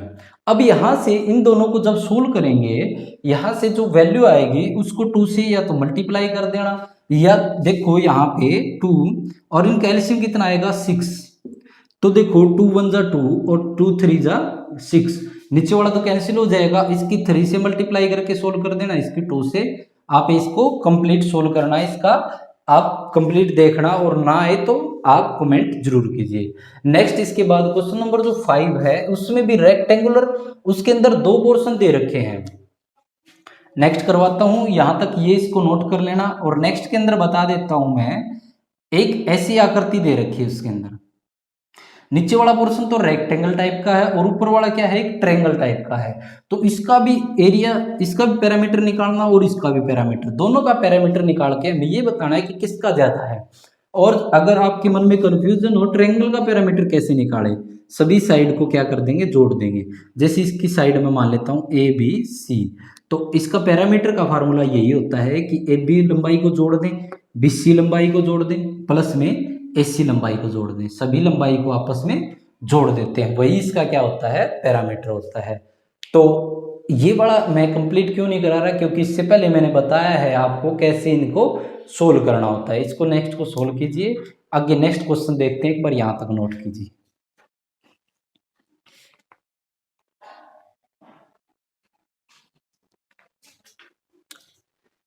Speaker 1: अब यहां से इन दोनों को जब सोल्व करेंगे, यहां से जो वैल्यू आएगी उसको 2 से या तो मल्टीप्लाई कर देना, या देखो यहाँ पे 2 और इनका एलसीएम कितना आएगा, 6। तो देखो 2 1 जा 2 और 2 3 जा 6, नीचे वाला तो कैंसिल हो जाएगा, इसकी 3 से मल्टीप्लाई करके सोल्व कर देना, इसकी 2 से। आप इसको कंप्लीट सोल्व करना है, इसका आप कंप्लीट देखना, और ना आए तो आप कमेंट जरूर कीजिए। नेक्स्ट इसके बाद क्वेश्चन नंबर जो 5 है, उसमें भी रेक्टेंगुलर, उसके अंदर 2 पोर्शन दे रखे हैं। नेक्स्ट करवाता हूं, यहां तक ये इसको नोट कर लेना, और नेक्स्ट के अंदर बता देता हूं मैं, एक ऐसी आकृति दे रखी है, उसके अंदर नीचे वाला पोर्शन तो रेक्टेंगल टाइप का है, और ऊपर वाला क्या है, एक ट्रायंगल टाइप का है। तो इसका भी एरिया, इसका भी पैरामीटर निकालना, और इसका भी पैरामीटर, दोनों का पैरामीटर निकाल के हमें ये बताना है कि किसका ज्यादा है। और अगर आपके मन में कंफ्यूजन हो, ट्रायंगल का पैरामीटर कैसे निकाले, सभी साइड को क्या कर देंगे, जोड़ देंगे। जैसे इसकी साइड में मान लेता हूं ABC, तो इसका पैरामीटर का फार्मूला यही होता है कि AB लंबाई को जोड़ दें, BC लंबाई को जोड़ दें, प्लस में AC लंबाई को जोड़ दें, सभी लंबाई को आपस में जोड़ देते हैं, वही इसका क्या होता है, पैरामीटर होता है। तो ये वाला मैं कंप्लीट क्यों नहीं करा रहा, क्योंकि इससे पहले मैंने बताया है आपको कैसे इनको सोल्व करना होता है। इसको नेक्स्ट को सोल्व कीजिए, आगे नेक्स्ट क्वेश्चन देखते हैं, एक बार यहां तक नोट कीजिए।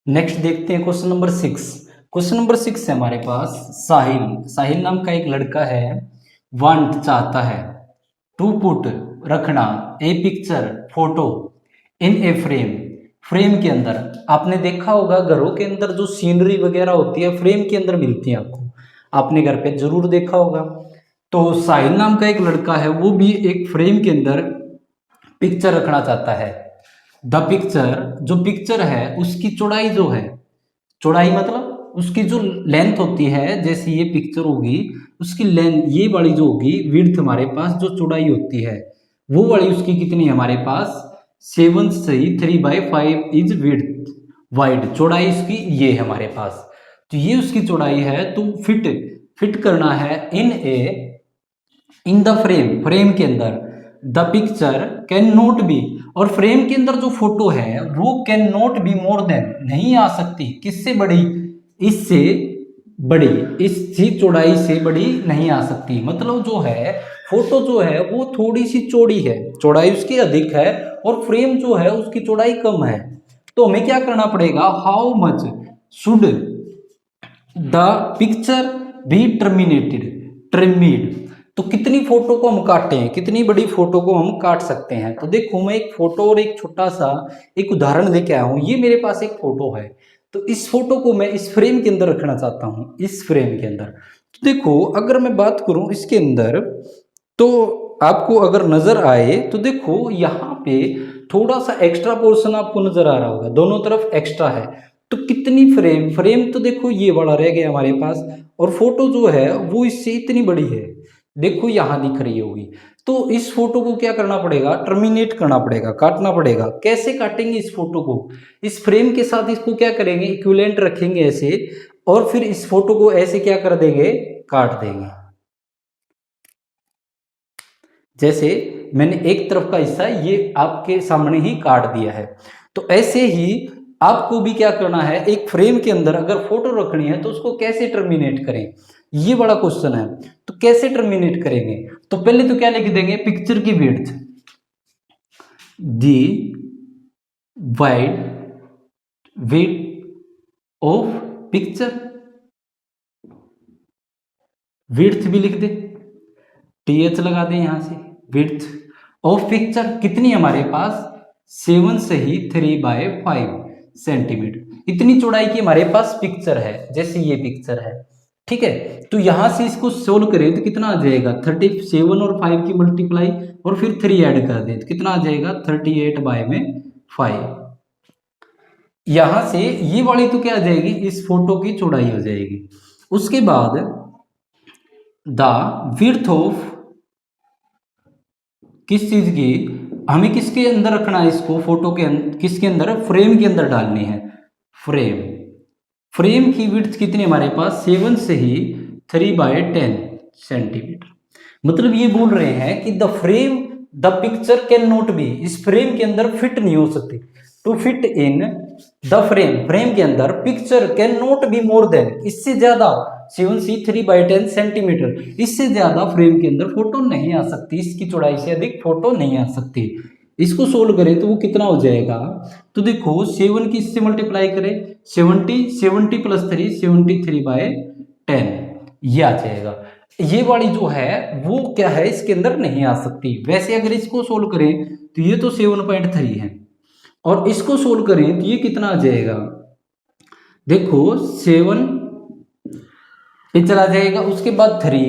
Speaker 1: नेक्स्ट देखते हैं क्वेश्चन नंबर 6। क्वेश्चन नंबर 6 है हमारे पास, साहिल नाम का एक लड़का है, वांट चाहता है, टू पुट रखना, ए picture photo in a frame, frame के अंदर। आपने देखा होगा घरों के अंदर जो सीनरी वगैरह होती है फ्रेम के अंदर मिलती है, आपको आपने घर पे जरूर देखा होगा। तो साहिल नाम का एक लड़का है, वो भी एक फ्रेम के अंदर पिक्चर रखना चाहता है, द पिक्चर जो पिक्चर है उसकी चौड़ाई जो है, चौड़ाई मतलब उसकी जो लेंथ होती है, जैसे ये पिक्चर होगी उसकी लेंथ ये वाली जो होगी विड्थ हमारे पास जो चौड़ाई होती है वो वाली उसकी कितनी है हमारे पास 7 सही 3/5 इज विड्थ वाइड, चौड़ाई इसकी ये है हमारे पास। तो ये उसकी चौड़ाई है। तो फिट करना है इन द फ्रेम के अंदर the picture can not B, और फ्रेम के अंदर जो फोटो है वो can not be more then नहीं आ सकती, किससे बड़ी, इससे बड़ी, इसकी चौड़ाई से बड़ी नहीं आ सकती। मतलब जो है फोटो जो है वो थोड़ी सी चौड़ी है, चौड़ाई उसकी अधिक है और फ्रेम जो है उसकी चौड़ाई कम है। तो हमें क्या करना पड़ेगा, how much should the picture be trimmed, तो कितनी फोटो को हम काटें, कितनी बड़ी फोटो को हम काट सकते हैं। तो देखो मैं एक फोटो और एक छोटा सा एक उदाहरण लेके आया हूं। ये मेरे पास एक फोटो है, तो इस फोटो को मैं इस फ्रेम के अंदर रखना चाहता हूं, इस फ्रेम के अंदर। तो देखो अगर मैं बात करूं इसके अंदर, तो आपको अगर नजर आए तो देखो यहाँ पे थोड़ा सा एक्स्ट्रा पोर्शन आपको नजर आ रहा होगा, दोनों तरफ एक्स्ट्रा है। तो कितनी फ्रेम तो देखो ये वाला रह गया हमारे पास, और फोटो जो है वो इससे इतनी बड़ी है, देखो यहां दिख रही होगी। तो इस फोटो को क्या करना पड़ेगा, टर्मिनेट करना पड़ेगा, काटना पड़ेगा। कैसे काटेंगे इस फोटो को, इस फ्रेम के साथ इसको क्या करेंगे, इक्विवेलेंट रखेंगे ऐसे, और फिर इस फोटो को ऐसे क्या कर देंगे, काट देंगे। जैसे मैंने एक तरफ का हिस्सा ये आपके सामने ही काट दिया है। तो ऐसे ही आपको भी क्या करना है, एक फ्रेम के अंदर अगर फोटो रखनी है तो उसको कैसे टर्मिनेट करें, ये बड़ा क्वेश्चन है। तो कैसे टर्मिनेट करेंगे, तो पहले तो क्या लिख देंगे, पिक्चर की width, the wide width of picture, width भी लिख दे, टीएच लगा दें यहां से, विड्थ ऑफ पिक्चर कितनी हमारे पास 7 से ही 3/5 सेंटीमीटर, इतनी चौड़ाई की हमारे पास पिक्चर है, जैसे ये पिक्चर है, ठीक है। तो यहां से इसको सोल्व करें तो कितना आ जाएगा, 37 और 5 की मल्टीप्लाई और फिर 3 ऐड कर दें तो कितना आ जाएगा 38/5। यहां से ये वाली तो क्या आ जाएगी, इस फोटो की चौड़ाई हो जाएगी। उसके बाद द विड्थ ऑफ, किस चीज की, हमें किसके अंदर रखना है इसको, फोटो के अंदर, किसके अंदर, फ्रेम के अंदर डालनी है। फ्रेम की विड्थ कितनी हमारे पास 7 से ही 3/10 सेंटीमीटर। मतलब ये बोल रहे हैं कि the picture can not be, इस फ्रेम के अंदर फिट नहीं हो सकती। To fit in the frame के अंदर picture can not be more than, इससे ज्यादा 7c3/10 सेंटीमीटर, इससे ज्यादा फ्रेम के अंदर फोटो नहीं आ सकती, इसकी चौड़ाई से अधिक फोटो नहीं आ सकती। इसको सोल्व करें तो वो कितना हो जाएगा, तो देखो 7 की इससे मल्टीप्लाई करें 70 प्लस 3 73/10, ये आ जाएगा। ये वाली जो है वो क्या है, इसके अंदर नहीं आ सकती। वैसे अगर इसको सोल्व करें तो ये तो 7.3 है, और इसको सोल्व करें तो ये कितना आ जाएगा, देखो 7 पे चला जाएगा, उसके बाद 3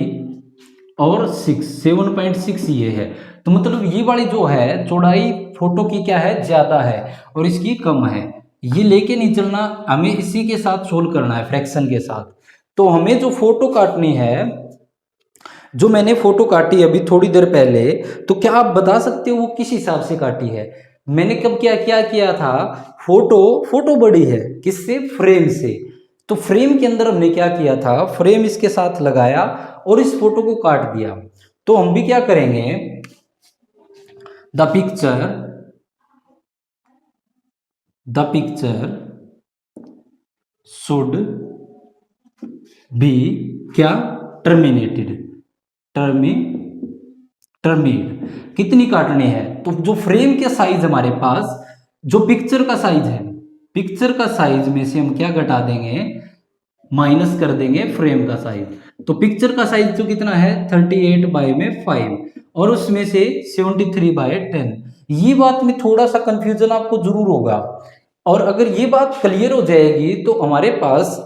Speaker 1: और 6, 7.6 ये है। तो मतलब ये वाली जो है चौड़ाई फोटो की क्या है, ज्यादा है और इसकी कम है। ये लेके नहीं चलना, हमें इसी के साथ सोल्व करना है, फ्रैक्शन के साथ। तो हमें जो फोटो काटनी है, जो मैंने फोटो काटी अभी थोड़ी देर पहले, तो क्या आप बता सकते हो वो किस हिसाब से काटी है। मैंने कब क्या किया था, फोटो बड़ी है किससे, फ्रेम से। तो फ्रेम के अंदर हमने क्या किया था, फ्रेम इसके साथ लगाया और इस फोटो को काट दिया। तो हम भी क्या करेंगे, द पिक्चर शुड बी क्या, टर्मिनेटेड, कितनी काटनी है, तो जो फ्रेम के साइज हमारे पास, जो पिक्चर का साइज है, पिक्चर का साइज में से हम क्या घटा देंगे, माइनस कर देंगे फ्रेम का साइज। तो पिक्चर का साइज जो कितना है 38/5 और उसमें से 73/10। ये बात में थोड़ा सा कंफ्यूजन आपको जरूर होगा, और अगर ये बात क्लियर हो जाएगी तो हमारे पास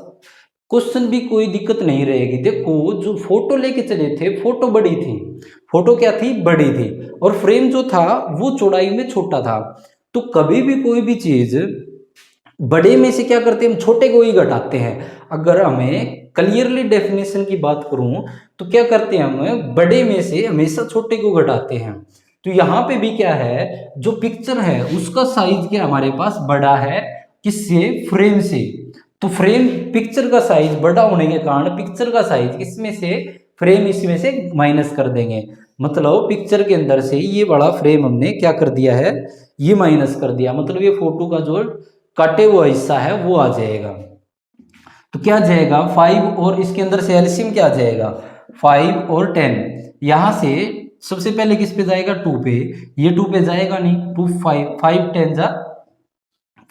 Speaker 1: क्वेश्चन भी कोई दिक्कत नहीं रहेगी। देखो जो फोटो लेके चले थे, फोटो बड़ी थी, फोटो क्या थी, बड़ी थी, और फ्रेम जो था वो चौड़ाई में छोटा था। तो कभी भी कोई भी चीज बड़े में से क्या करते हैं, हम छोटे को ही घटाते हैं। अगर हमें क्लियरली डेफिनेशन की बात करूं तो क्या करते हैं, हम बड़े में से हमेशा छोटे को घटाते हैं। तो यहाँ पे भी क्या है, जो पिक्चर है उसका साइज क्या हमारे पास बड़ा है, किससे, फ्रेम से। तो फ्रेम, पिक्चर का साइज बड़ा होने के कारण पिक्चर का साइज किसमें से, फ्रेम इसमें से माइनस कर देंगे। मतलब पिक्चर के अंदर से ये बड़ा फ्रेम हमने क्या कर दिया है, ये माइनस कर दिया। मतलब ये फोटो का जो काटे हुआ हिस्सा है वो आ जाएगा। तो क्या आ जाएगा 5, और इसके अंदर से एलसीएम क्या आ जाएगा 5 और 10। यहां से सबसे पहले किस पे जाएगा, 2 पे। ये 2 पे जाएगा नहीं, 2 5 5 10 जा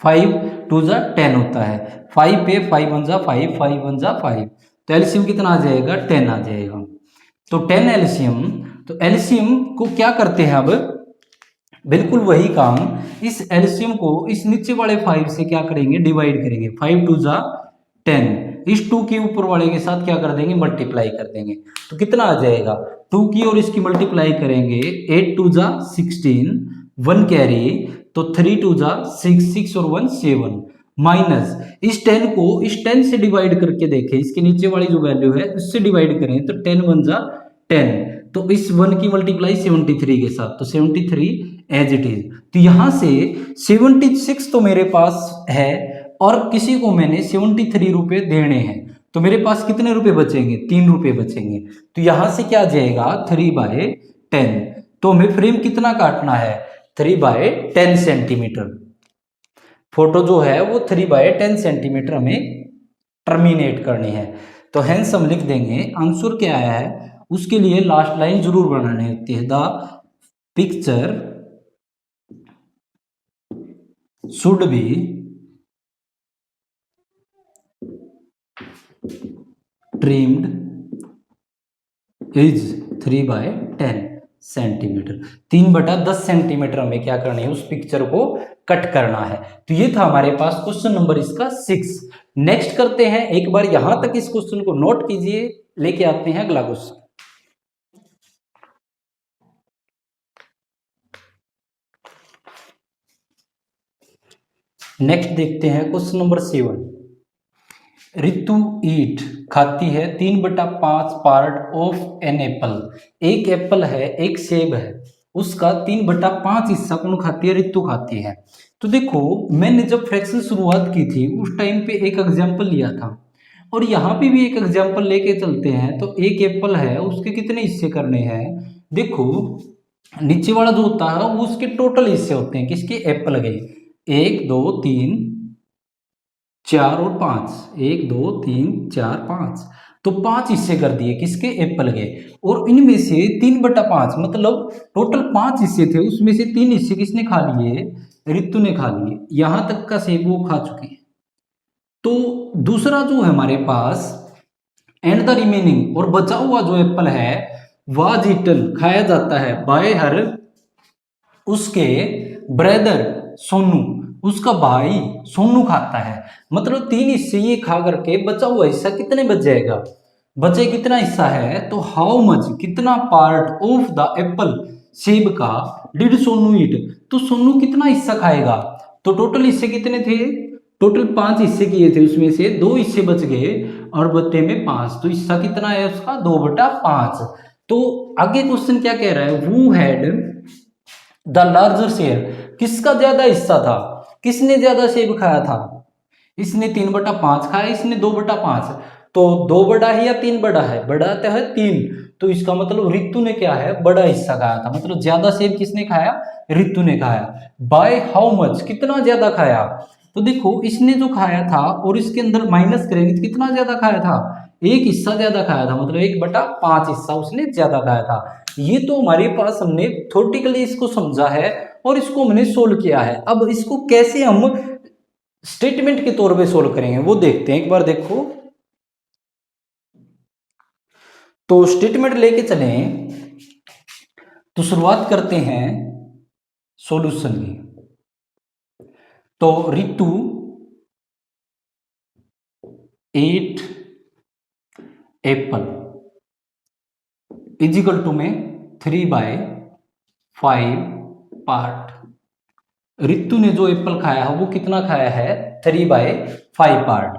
Speaker 1: 5 2 जा 10 होता है। 5 पे 5 1 जा 5 5 1 जा 5, तो एलसीएम कितना आ जाएगा 10 आ जाएगा। तो 10 एलसीएम। तो एलसीएम को क्या करते हैं अब, बिल्कुल वही काम, इस एलसीएम को इस नीचे वाले 5 से क्या करेंगे, डिवाइड करेंगे। 5 2 जा 10, इस 2 के ऊपर वाले के साथ क्या कर देंगे, मल्टीप्लाई कर देंगे। तो कितना आ जाएगा, 2 की और इसकी मल्टीप्लाई करेंगे, 8 2 जा 16, 1 कैरी, तो 3 2 जा 6, 6 और 1 7, माइनस इस 10 को इस 10 से डिवाइड करके देखें, इसके नीचे वाली जो वैल्यू है उससे डिवाइड करें, तो 10 1 जा 10, तो इस 1 की मल्टीप्लाई 73 के साथ, तो 73 एज इट इज। तो यहां से 76 तो मेरे पास है, और किसी को मैंने 73 रुपए देने हैं, तो मेरे पास कितने रुपए बचेंगे, 3 रुपए बचेंगे। तो यहां से क्या आ जाएगा 3/10। तो हमें फ्रेम कितना काटना है, 3/10 सेंटीमीटर। फोटो जो है वो 3/10 सेंटीमीटर हमें टर्मिनेट करनी है। तो हेंस हम लिख देंगे, आंसर क्या आया है उसके लिए लास्ट लाइन जरूर बनानी होती है, the picture should be trimmed is 3/10 centimetre. 3/10 centimetre हमें क्या करना है, उस पिक्चर को कट करना है। तो ये था हमारे पास क्वेश्चन नंबर इसका 6। नेक्स्ट करते हैं, एक बार यहां तक इस क्वेश्चन को नोट कीजिए, लेके आते हैं अगला क्वेश्चन। नेक्स्ट देखते हैं क्वेश्चन नंबर 7। रितु ईट खाती है 3/5 पार्ट ऑफ एन एप्पल। एक एप्पल है, एक सेब है, उसका 3/5 हिस्सा कौन खाती है, रितु खाती है। तो देखो मैंने जब फ्रैक्शन शुरुआत की थी उस टाइम पे एक एग्जांपल लिया था, और यहाँ पे भी एक एग्जांपल लेके चलते हैं। तो एक एप्पल है, उसके कितने हिस्से करने हैं, देखो नीचे वाला जो होता है वो उसके टोटल हिस्से होते हैं, किसके, एप्पल के। 1 2 3 4 और 5, 1 2 3 4 5, तो 5 हिस्से कर दिए किसके, एप्पल के। और इनमें से 3/5 मतलब टोटल 5 हिस्से थे, उसमें से 3 हिस्से किसने खा लिए, रितु ने खा लिए। यहां तक का सेब वो खा चुकी है। तो दूसरा जो है हमारे पास एंड द रिमेनिंग, और बचा हुआ जो एप्पल है वाज ईटन खाया जाता है बाय हर, उसके ब्रदर सोनू, उसका भाई सोनू खाता है। मतलब 3 हिस्से ये खा करके बचा हुआ हिस्सा कितने बच जाएगा, बचे कितना हिस्सा है, तो हाउ मच कितना पार्ट ऑफ द एप्पल, सेब का, डिड सोनू ईट, तो सोनू कितना हिस्सा खाएगा। तो टोटल हिस्से कितने थे, टोटल 5 हिस्से किए थे, उसमें से 2 हिस्से बच गए और बचे में 5, तो हिस्सा कितना है उसका 2/5। तो आगे क्वेश्चन क्या कह रहा है, who had the larger share, किसका ज्यादा हिस्सा था, किसने ज्यादा सेब खाया था, इसने 3/5 खाया, इसने 2/5। तो 2 बड़ा है या 3 बड़ा है, बड़ा तो है 3, तो इसका मतलब रितु ने क्या है, बड़ा हिस्सा खाया था। मतलब ज्यादा सेब किसने खाया, रितु ने खाया। बाय हाउ मच, कितना ज्यादा खाया, तो देखो इसने जो खाया था और इसके अंदर माइनस करेंगे तो कितना ज्यादा खाया था, एक हिस्सा ज्यादा खाया था, मतलब 1/5 हिस्सा उसने ज्यादा खाया था। ये तो हमारे पास हमने थ्योरेटिकली इसको समझा है और इसको हमने सोल्व किया है। अब इसको कैसे हम स्टेटमेंट के तौर पे सोल्व करेंगे वो देखते हैं, एक बार देखो। तो स्टेटमेंट लेके चलें, तो शुरुआत करते हैं सॉल्यूशन की। तो रितु 8 एप्पल इजिकल टू में 3/5 पार्ट। रितु ने जो एप्पल खाया है वो कितना खाया है? 3/5 पार्ट।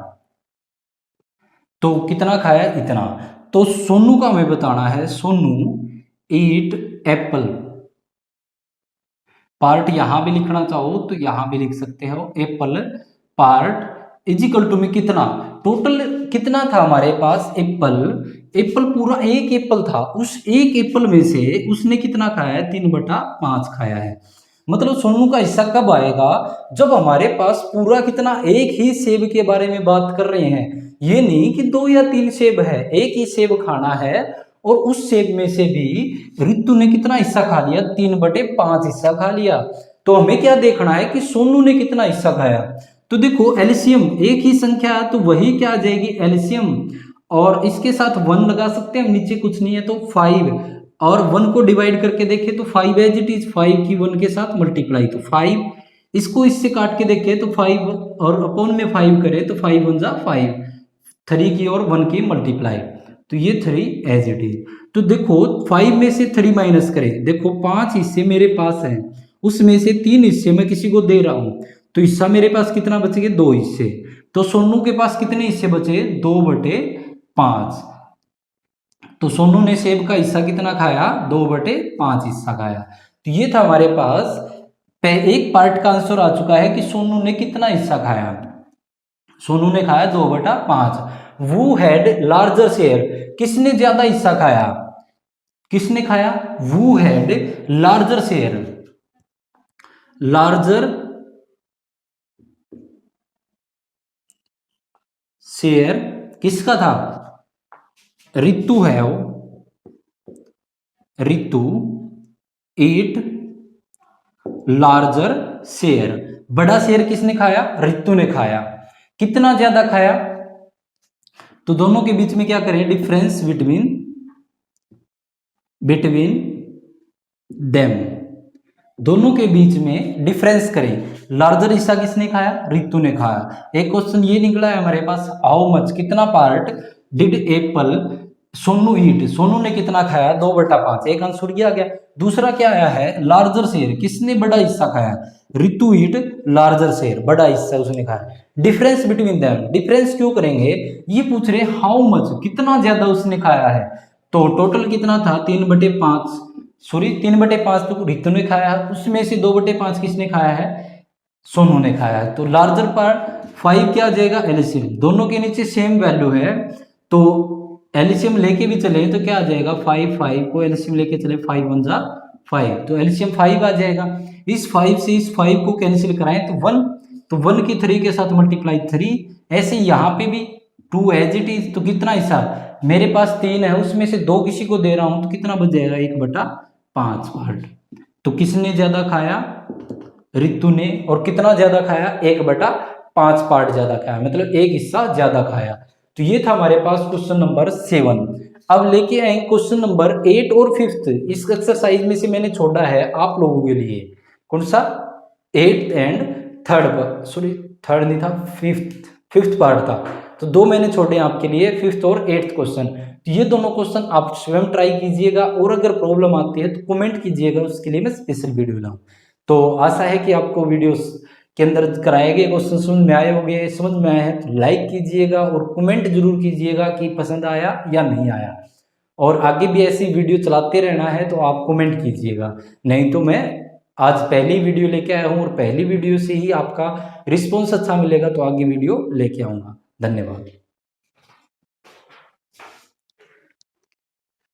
Speaker 1: तो कितना खाया? इतना। तो सोनू का हमें बताना है, सोनू ईट एप्पल। पार्ट यहां भी लिखना चाहो तो यहां भी लिख सकते हो, एप्पल पार्ट इजिकल टू में कितना, टोटल कितना था हमारे पास? एप्पल पूरा एक एप्पल था, उस एक एप्पल में से उसने कितना खाया है? 3/5 खाया है। मतलब सोनू का हिस्सा कब आएगा? जब हमारे पास पूरा कितना, एक ही सेब के बारे में बात कर रहे हैं। ये नहीं कि 2 या 3 सेब है, एक ही सेब खाना है और उस सेब में से भी रितु ने कितना हिस्सा खा लिया? 3/5 हिस्सा खा लिया। तो हमें क्या देखना है कि सोनू ने कितना हिस्सा खाया। तो देखो एलसीएम, एक ही संख्या है तो वही क्या आ जाएगी? एलसीएम। और इसके साथ 1 लगा सकते हैं, नीचे कुछ नहीं है तो 5, और 1 को डिवाइड करके देखें तो 5 एज इट इज, 5 की 1 के साथ मल्टीप्लाई तो 5, इसको इससे काट के देखें तो 5 और अपॉन में 5 करें तो 5 1 जा 5, 3 की और 1 की मल्टीप्लाई, तो ये 3 एज इट इज। तो देखो 5 में से 3 माइनस करें, देखो 5 हिस्से मेरे पास हैं, उसमें से 3 हिस्से मैं किसी को दे रहा हूं, तो हिस्सा मेरे पास कितना बचेगा? 2 हिस्से। तो सोनू के पास कितने हिस्से बचे? 2/5। तो सोनू ने सेब का हिस्सा कितना खाया? 2/5 हिस्सा खाया। तो ये था हमारे पास एक पार्ट का आंसर आ चुका है कि सोनू ने कितना हिस्सा खाया। सोनू ने खाया 2/5। वू हैड लार्जर शेयर, किसने ज्यादा हिस्सा खाया? किसने खाया? Who had larger share. Larger share किसका था? रितु है वो, रितु ईट लार्जर शेयर। बड़ा शेयर किसने खाया? रितु ने खाया। कितना ज्यादा खाया? तो दोनों के बीच में क्या करें? डिफरेंस बिटवीन देम, दोनों के बीच में डिफरेंस करें। लार्जर हिस्सा किसने खाया? रितु ने खाया। एक क्वेश्चन ये निकला है हमारे पास, हाउ मच, कितना पार्ट डिड एप्पल सोनू ईट, सोनू ने कितना खाया? 2/5, एक आंसर ये आ गया। दूसरा क्या आया है? लार्जर शेयर, किसने बड़ा हिस्सा खाया? रितु ईट लार्जर शेयर, बड़ा हिस्सा उसने खाया। डिफरेंस बिटवीन देम, डिफरेंस क्यों करेंगे? ये पूछ रहे हाउ मच, कितना ज्यादा उसने खाया है। तो टोटल कितना था? 3/5, सॉरी 3/5 तो रितु ने खाया है, उसमें से 2/5 किसने खाया है? सोनू ने खाया है। तो लार्जर पार्ट 5 क्या आ जाएगा? एलसीएम, दोनों के नीचे सेम वैल्यू है तो एलसीएम लेके भी चले तो क्या आ जाएगा? 5 को एलसीएम लेके चले, 5 1 जा 5, तो एलसीएम 5 आ जाएगा। इस 5 से इस 5 को कैंसिल कराएं तो 1, तो 1 की 3 के साथ मल्टीप्लाई 3, ऐसे यहाँ पे भी 2 एज इट इज। तो कितना हिस्सा मेरे पास? 3 है, उसमें से 2 किसी को दे रहा हूं तो कितना बच जाएगा? 1/5 पार्ट। तो किसने ज्यादा खाया? रितु ने। और कितना ज्यादा खाया? 1/5 पार्ट ज्यादा खाया, मतलब एक हिस्सा ज्यादा खाया। तो ये था हमारे पास क्वेश्चन नंबर 7। अब लेके आए क्वेश्चन नंबर 8 और 5। इस एक्सरसाइज में से मैंने छोड़ा है आप लोगों के लिए, कौन सा? 8th and 3rd, sorry 3rd नहीं था, 5th पार्ट था। तो 2 मैंने छोड़े आपके लिए, 5th और 8th क्वेश्चन। तो ये दोनों क्वेश्चन आप स्वयं ट्राई कीजिएगा, और अगर प्रॉब्लम आती है तो कमेंट कीजिएगा, उसके लिए मैं स्पेशल वीडियो लाऊं। तो आशा है कि आपको वीडियोस के अंदर कराए गए क्वेश्चन समझ में आए होंगे। समझ में आए हैं तो लाइक कीजिएगा और कमेंट जरूर कीजिएगा कि पसंद आया या नहीं आया। और आगे भी ऐसी वीडियो चलाते रहना है तो आप कमेंट कीजिएगा, नहीं तो मैं आज पहली वीडियो लेके आया हूँ और पहली वीडियो से ही आपका रिस्पॉन्स अच्छा मिलेगा तो आगे वीडियो लेके आऊँगा। धन्यवाद।